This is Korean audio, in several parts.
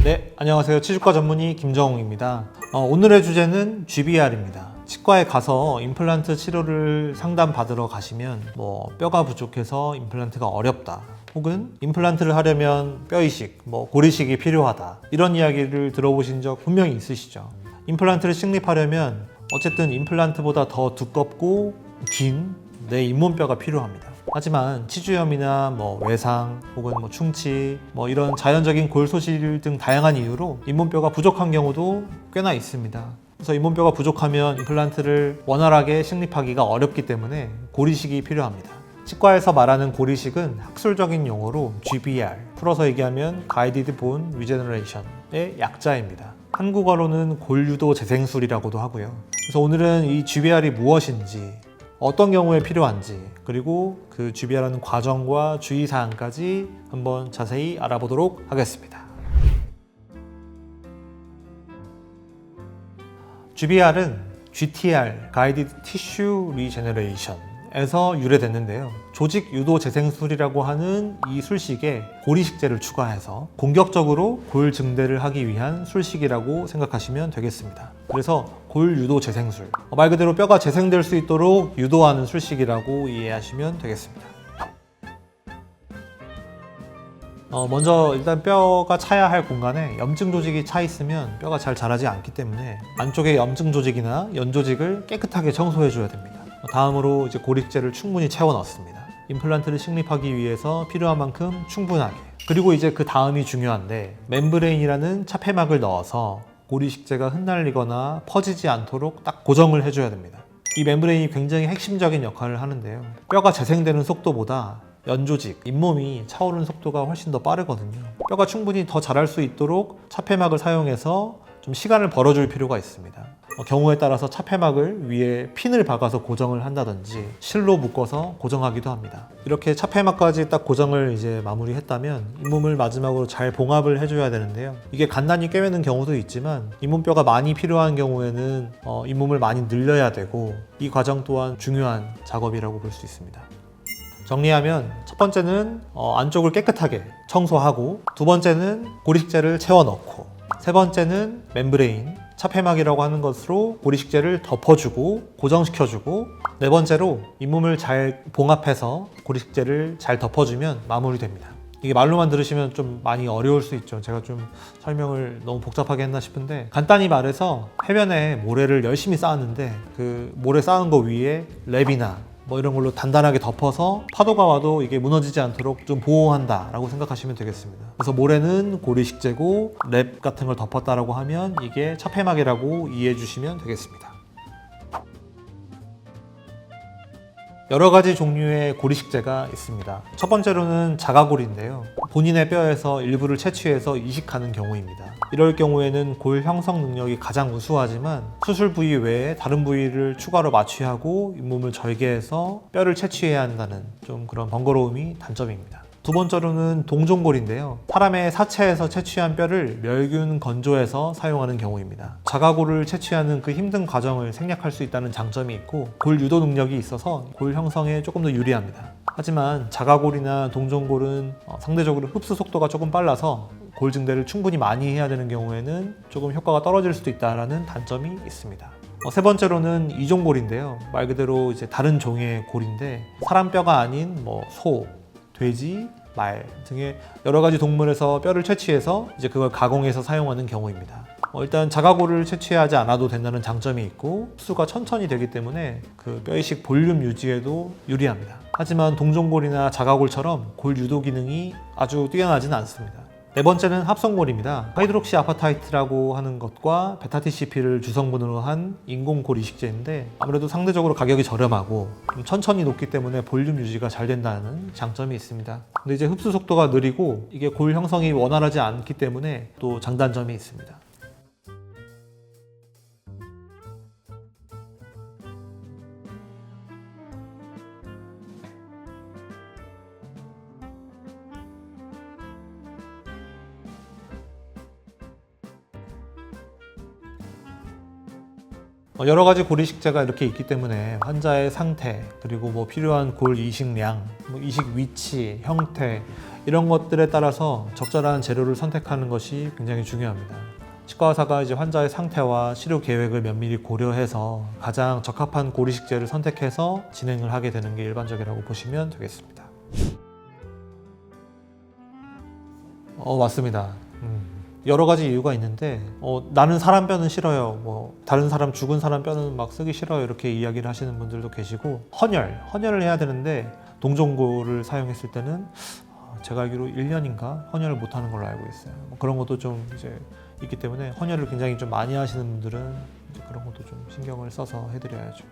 네, 안녕하세요. 치주과 전문의 김정웅입니다. 오늘의 주제는 GBR입니다. 치과에 가서 임플란트 치료를 상담받으러 가시면 뼈가 부족해서 임플란트가 어렵다, 혹은 임플란트를 하려면 뼈 이식, 고리식이 필요하다, 이런 이야기를 들어보신 적 분명히 있으시죠. 임플란트를 식립하려면 어쨌든 임플란트보다 더 두껍고 긴 내 잇몸뼈가 필요합니다. 하지만 치주염이나 외상 혹은 충치 이런 자연적인 골 소실 등 다양한 이유로 잇몸뼈가 부족한 경우도 꽤나 있습니다. 그래서 잇몸뼈가 부족하면 임플란트를 원활하게 식립하기가 어렵기 때문에 고리식이 필요합니다. 치과에서 말하는 고리식은 학술적인 용어로 GBR, 풀어서 얘기하면 Guided Bone Regeneration의 약자입니다. 한국어로는 골유도 재생술이라고도 하고요. 그래서 오늘은 이 GBR이 무엇인지, 어떤 경우에 필요한지, 그리고 그 GBR하는 과정과 주의사항까지 한번 자세히 알아보도록 하겠습니다. GBR은 GTR, Guided Tissue Regeneration 에서 유래됐는데요. 조직 유도 재생술이라고 하는 이 술식에 고리식제를 추가해서 공격적으로 골 증대를 하기 위한 술식이라고 생각하시면 되겠습니다. 그래서 골 유도 재생술, 말 그대로 뼈가 재생될 수 있도록 유도하는 술식이라고 이해하시면 되겠습니다. 먼저 일단 뼈가 차야 할 공간에 염증 조직이 차 있으면 뼈가 잘 자라지 않기 때문에 안쪽에 염증 조직이나 연 조직을 깨끗하게 청소해 줘야 됩니다. 다음으로 이제 고리식제를 충분히 채워 넣습니다. 임플란트를 식립하기 위해서 필요한 만큼 충분하게. 그리고 이제 그 다음이 중요한데, 멤브레인이라는 차폐막을 넣어서 고리식제가 흩날리거나 퍼지지 않도록 딱 고정을 해줘야 됩니다. 이 멤브레인이 굉장히 핵심적인 역할을 하는데요. 뼈가 재생되는 속도보다 연조직, 잇몸이 차오르는 속도가 훨씬 더 빠르거든요. 뼈가 충분히 더 자랄 수 있도록 차폐막을 사용해서 좀 시간을 벌어줄 필요가 있습니다. 경우에 따라서 차폐막을 위에 핀을 박아서 고정을 한다든지 실로 묶어서 고정하기도 합니다. 이렇게 차폐막까지 딱 고정을 이제 마무리했다면 잇몸을 마지막으로 잘 봉합을 해줘야 되는데요. 이게 간단히 꿰매는 경우도 있지만 잇몸뼈가 많이 필요한 경우에는 잇몸을 많이 늘려야 되고, 이 과정 또한 중요한 작업이라고 볼 수 있습니다. 정리하면 첫 번째는 안쪽을 깨끗하게 청소하고, 두 번째는 고리식제를 채워 넣고, 세 번째는 멤브레인, 차폐막이라고 하는 것으로 고리식제를 덮어주고 고정시켜주고, 네 번째로 잇몸을 잘 봉합해서 고리식제를 잘 덮어주면 마무리됩니다. 이게 말로만 들으시면 좀 많이 어려울 수 있죠. 제가 좀 설명을 너무 복잡하게 했나 싶은데, 간단히 말해서 해변에 모래를 열심히 쌓았는데 그 모래 쌓은 거 위에 랩이나 이런 걸로 단단하게 덮어서 파도가 와도 이게 무너지지 않도록 좀 보호한다 라고 생각하시면 되겠습니다. 그래서 모래는 고리식제고 랩 같은 걸 덮었다라고 하면 이게 차폐막이라고 이해해 주시면 되겠습니다. 여러 가지 종류의 고리식제가 있습니다. 첫 번째로는 자가골인데요. 본인의 뼈에서 일부를 채취해서 이식하는 경우입니다. 이럴 경우에는 골 형성 능력이 가장 우수하지만 수술 부위 외에 다른 부위를 추가로 마취하고 잇몸을 절개해서 뼈를 채취해야 한다는 좀 그런 번거로움이 단점입니다. 두 번째로는 동종골인데요. 사람의 사체에서 채취한 뼈를 멸균 건조해서 사용하는 경우입니다. 자가골을 채취하는 그 힘든 과정을 생략할 수 있다는 장점이 있고, 골 유도 능력이 있어서 골 형성에 조금 더 유리합니다. 하지만 자가골이나 동종골은 상대적으로 흡수 속도가 조금 빨라서 골 증대를 충분히 많이 해야 되는 경우에는 조금 효과가 떨어질 수도 있다는 단점이 있습니다. 세 번째로는 이종골인데요. 말 그대로 이제 다른 종의 골인데, 사람 뼈가 아닌 소, 돼지, 말 등의 여러 가지 동물에서 뼈를 채취해서 이제 그걸 가공해서 사용하는 경우입니다. 일단 자가골을 채취하지 않아도 된다는 장점이 있고, 흡수가 천천히 되기 때문에 그 뼈이식 볼륨 유지에도 유리합니다. 하지만 동종골이나 자가골처럼 골 유도 기능이 아주 뛰어나지는 않습니다. 네 번째는 합성골입니다. 하이드록시 아파타이트라고 하는 것과 베타TCP를 주성분으로 한 인공골 이식제인데, 아무래도 상대적으로 가격이 저렴하고 좀 천천히 녹기 때문에 볼륨 유지가 잘 된다는 장점이 있습니다. 근데 이제 흡수 속도가 느리고 이게 골 형성이 원활하지 않기 때문에 또 장단점이 있습니다. 여러 가지 고리식재가 이렇게 있기 때문에 환자의 상태, 그리고 뭐 필요한 골 이식량, 뭐 이식 위치, 형태 이런 것들에 따라서 적절한 재료를 선택하는 것이 굉장히 중요합니다. 치과 의사가 이제 환자의 상태와 치료 계획을 면밀히 고려해서 가장 적합한 고리식재를 선택해서 진행을 하게 되는 게 일반적이라고 보시면 되겠습니다. 맞습니다. 여러 가지 이유가 있는데 나는 사람 뼈는 싫어요, 뭐 다른 사람 죽은 사람 뼈는 막 쓰기 싫어요, 이렇게 이야기를 하시는 분들도 계시고, 헌혈을 해야 되는데 동종골을 사용했을 때는 제가 알기로 1년인가 헌혈을 못하는 걸로 알고 있어요. 그런 것도 좀 이제 있기 때문에 헌혈을 굉장히 좀 많이 하시는 분들은 이제 그런 것도 좀 신경을 써서 해드려야죠.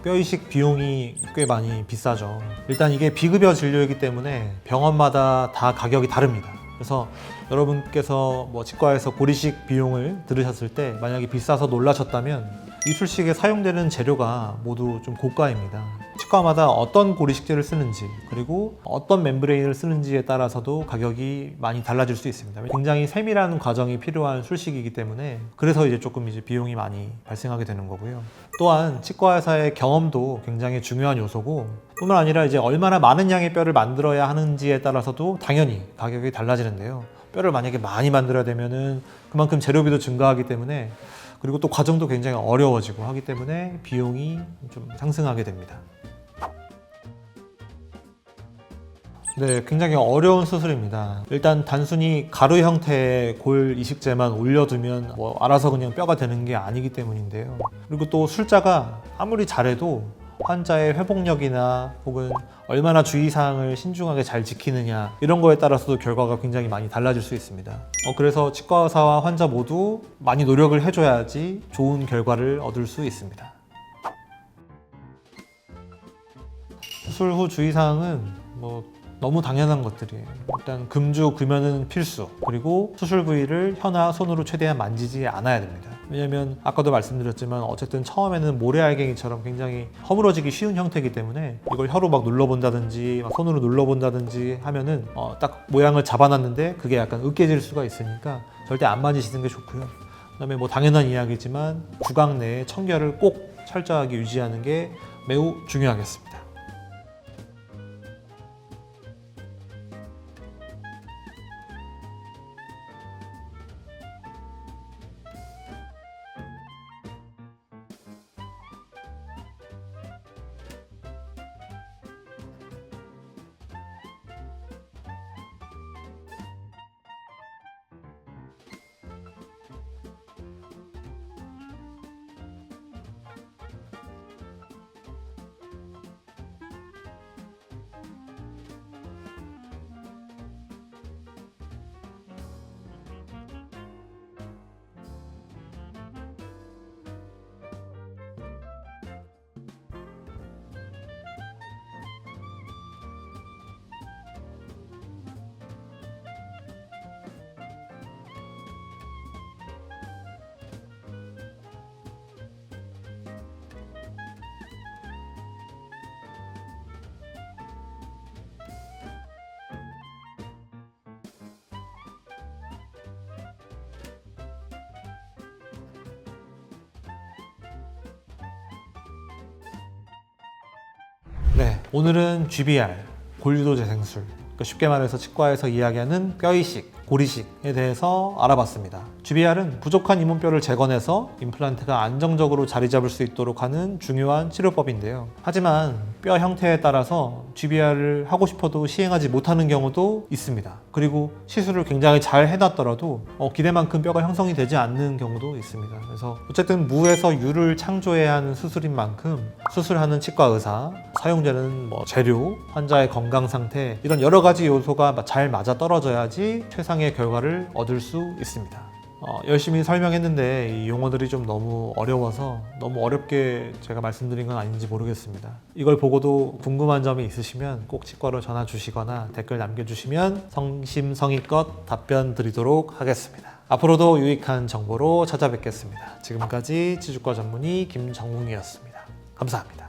뼈이식 비용이 꽤 많이 비싸죠. 일단 이게 비급여 진료이기 때문에 병원마다 다 가격이 다릅니다. 그래서 여러분께서 뭐 치과에서 고리식 비용을 들으셨을 때 만약에 비싸서 놀라셨다면 이 술식에 사용되는 재료가 모두 좀 고가입니다. 치과마다 어떤 고리식재를 쓰는지, 그리고 어떤 멤브레인을 쓰는지에 따라서도 가격이 많이 달라질 수 있습니다. 굉장히 세밀한 과정이 필요한 술식이기 때문에 그래서 이제 조금 이제 비용이 많이 발생하게 되는 거고요. 또한 치과의사의 경험도 굉장히 중요한 요소고, 뿐만 아니라 이제 얼마나 많은 양의 뼈를 만들어야 하는지에 따라서도 당연히 가격이 달라지는데요. 뼈를 만약에 많이 만들어야 되면은 그만큼 재료비도 증가하기 때문에, 그리고 또 과정도 굉장히 어려워지고 하기 때문에 비용이 좀 상승하게 됩니다. 네, 굉장히 어려운 수술입니다. 일단 단순히 가루 형태의 골 이식제만 올려두면 뭐 알아서 그냥 뼈가 되는 게 아니기 때문인데요. 그리고 또 술자가 아무리 잘해도 환자의 회복력이나 혹은 얼마나 주의사항을 신중하게 잘 지키느냐 이런 거에 따라서도 결과가 굉장히 많이 달라질 수 있습니다. 그래서 치과 의사와 환자 모두 많이 노력을 해줘야지 좋은 결과를 얻을 수 있습니다. 수술 후 주의사항은 뭐 너무 당연한 것들이에요. 일단 금주 금연은 필수, 그리고 수술 부위를 혀나 손으로 최대한 만지지 않아야 됩니다. 왜냐면 아까도 말씀드렸지만 어쨌든 처음에는 모래알갱이처럼 굉장히 허물어지기 쉬운 형태이기 때문에 이걸 혀로 막 눌러본다든지 막 손으로 눌러본다든지 하면은 딱 모양을 잡아놨는데 그게 약간 으깨질 수가 있으니까 절대 안 만지시는 게 좋고요. 그다음에 뭐 당연한 이야기지만 구강 내에 청결을 꼭 철저하게 유지하는 게 매우 중요하겠습니다. 네, 오늘은 GBR, 골유도 재생술, 그러니까 쉽게 말해서 치과에서 이야기하는 뼈이식, 고리식에 대해서 알아봤습니다. GBR은 부족한 잇몸뼈를 재건해서 임플란트가 안정적으로 자리 잡을 수 있도록 하는 중요한 치료법인데요. 하지만 뼈 형태에 따라서 GBR을 하고 싶어도 시행하지 못하는 경우도 있습니다. 그리고 시술을 굉장히 잘 해놨더라도 기대만큼 뼈가 형성이 되지 않는 경우도 있습니다. 그래서 어쨌든 무에서 유를 창조해야 하는 수술인 만큼 수술하는 치과 의사, 사용되는 재료, 환자의 건강 상태 이런 여러 가지 요소가 잘 맞아 떨어져야지 최상의 결과를 얻을 수 있습니다. 열심히 설명했는데 이 용어들이 좀 너무 어려워서 너무 어렵게 제가 말씀드린 건 아닌지 모르겠습니다. 이걸 보고도 궁금한 점이 있으시면 꼭 치과로 전화 주시거나 댓글 남겨주시면 성심성의껏 답변 드리도록 하겠습니다. 앞으로도 유익한 정보로 찾아뵙겠습니다. 지금까지 치주과 전문의 김정웅이었습니다. 감사합니다.